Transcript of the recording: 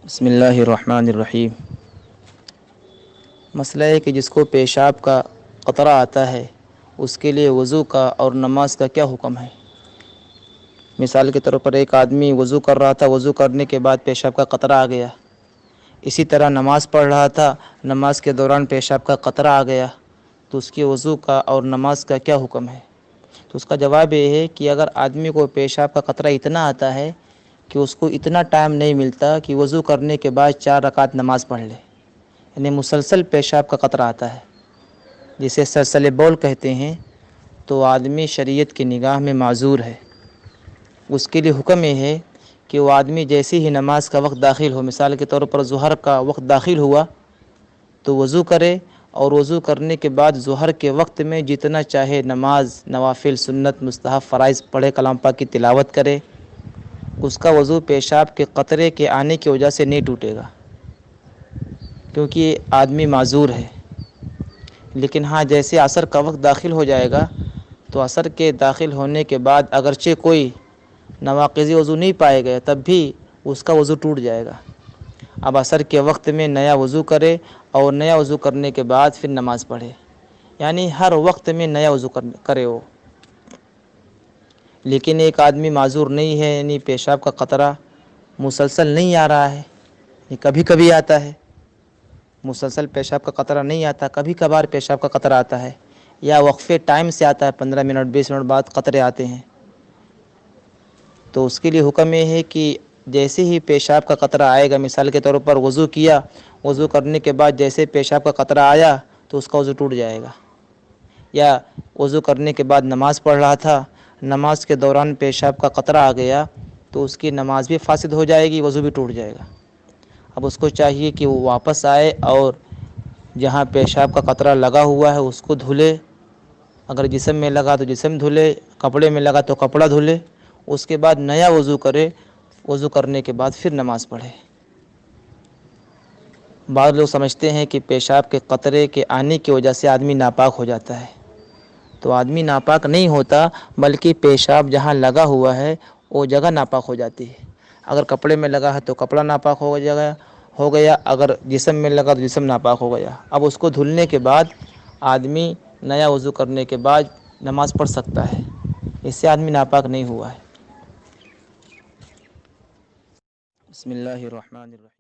بسم اللہ الرحمن الرحیم۔ مسئلہ ہے کہ جس کو پیشاب کا قطرہ آتا ہے اس کے لیے وضو کا اور نماز کا کیا حکم ہے؟ مثال کے طور پر ایک آدمی وضو کر رہا تھا، وضو کرنے کے بعد پیشاب کا قطرہ آ گیا۔ اسی طرح نماز پڑھ رہا تھا، نماز کے دوران پیشاب کا قطرہ آ گیا، تو اس کے وضو کا اور نماز کا کیا حکم ہے؟ تو اس کا جواب یہ ہے کہ اگر آدمی کو پیشاب کا قطرہ اتنا آتا ہے کہ اس کو اتنا ٹائم نہیں ملتا کہ وضو کرنے کے بعد 4 رکعت نماز پڑھ لے، یعنی مسلسل پیشاب کا قطرہ آتا ہے جسے سلسلہ بول کہتے ہیں، تو آدمی شریعت کی نگاہ میں معذور ہے۔ اس کے لیے حکم یہ ہے کہ وہ آدمی جیسے ہی نماز کا وقت داخل ہو، مثال کے طور پر ظہر کا وقت داخل ہوا تو وضو کرے، اور وضو کرنے کے بعد ظہر کے وقت میں جتنا چاہے نماز، نوافل، سنت، مستحب، فرائض پڑھے، کلام پاک کی تلاوت کرے۔ اس کا وضو پیشاب کے قطرے کے آنے کی وجہ سے نہیں ٹوٹے گا، کیونکہ یہ آدمی معذور ہے۔ لیکن ہاں، جیسے عصر کا وقت داخل ہو جائے گا تو عصر کے داخل ہونے کے بعد اگرچہ کوئی نواقضی وضو نہیں پائے گئے تب بھی اس کا وضو ٹوٹ جائے گا۔ اب عصر کے وقت میں نیا وضو کرے اور نیا وضو کرنے کے بعد پھر نماز پڑھے، یعنی ہر وقت میں نیا وضو کرے وہ۔ لیکن ایک آدمی معذور نہیں ہے، یعنی پیشاب کا قطرہ مسلسل نہیں آ رہا ہے، یہ کبھی کبھی آتا ہے، مسلسل پیشاب کا قطرہ نہیں آتا، کبھی کبھار پیشاب کا قطرہ آتا ہے، یا وقفے ٹائم سے آتا ہے، 15 منٹ 20 منٹ بعد قطرے آتے ہیں۔ تو اس کے لیے حکم یہ ہے کہ جیسے ہی پیشاب کا قطرہ آئے گا، مثال کے طور پر وضو کیا، وضو کرنے کے بعد جیسے پیشاب کا قطرہ آیا تو اس کا وضو ٹوٹ جائے گا۔ یا وضو کرنے کے بعد نماز پڑھ رہا تھا، نماز کے دوران پیشاب کا قطرہ آ گیا تو اس کی نماز بھی فاسد ہو جائے گی، وضو بھی ٹوٹ جائے گا۔ اب اس کو چاہیے کہ وہ واپس آئے اور جہاں پیشاب کا قطرہ لگا ہوا ہے اس کو دھلے، اگر جسم میں لگا تو جسم دھلے، کپڑے میں لگا تو کپڑا دھلے، اس کے بعد نیا وضو کرے، وضو کرنے کے بعد پھر نماز پڑھے۔ بعض لوگ سمجھتے ہیں کہ پیشاب کے قطرے کے آنے کی وجہ سے آدمی ناپاک ہو جاتا ہے، تو آدمی ناپاک نہیں ہوتا، بلکہ پیشاب جہاں لگا ہوا ہے وہ جگہ ناپاک ہو جاتی ہے۔ اگر کپڑے میں لگا ہے تو کپڑا ناپاک ہو گیا، اگر جسم میں لگا تو جسم ناپاک ہو گیا۔ اب اس کو دھلنے کے بعد آدمی نیا وضو کرنے کے بعد نماز پڑھ سکتا ہے، اس سے آدمی ناپاک نہیں ہوا ہے۔ بسم اللہ الرحمن الرحیم۔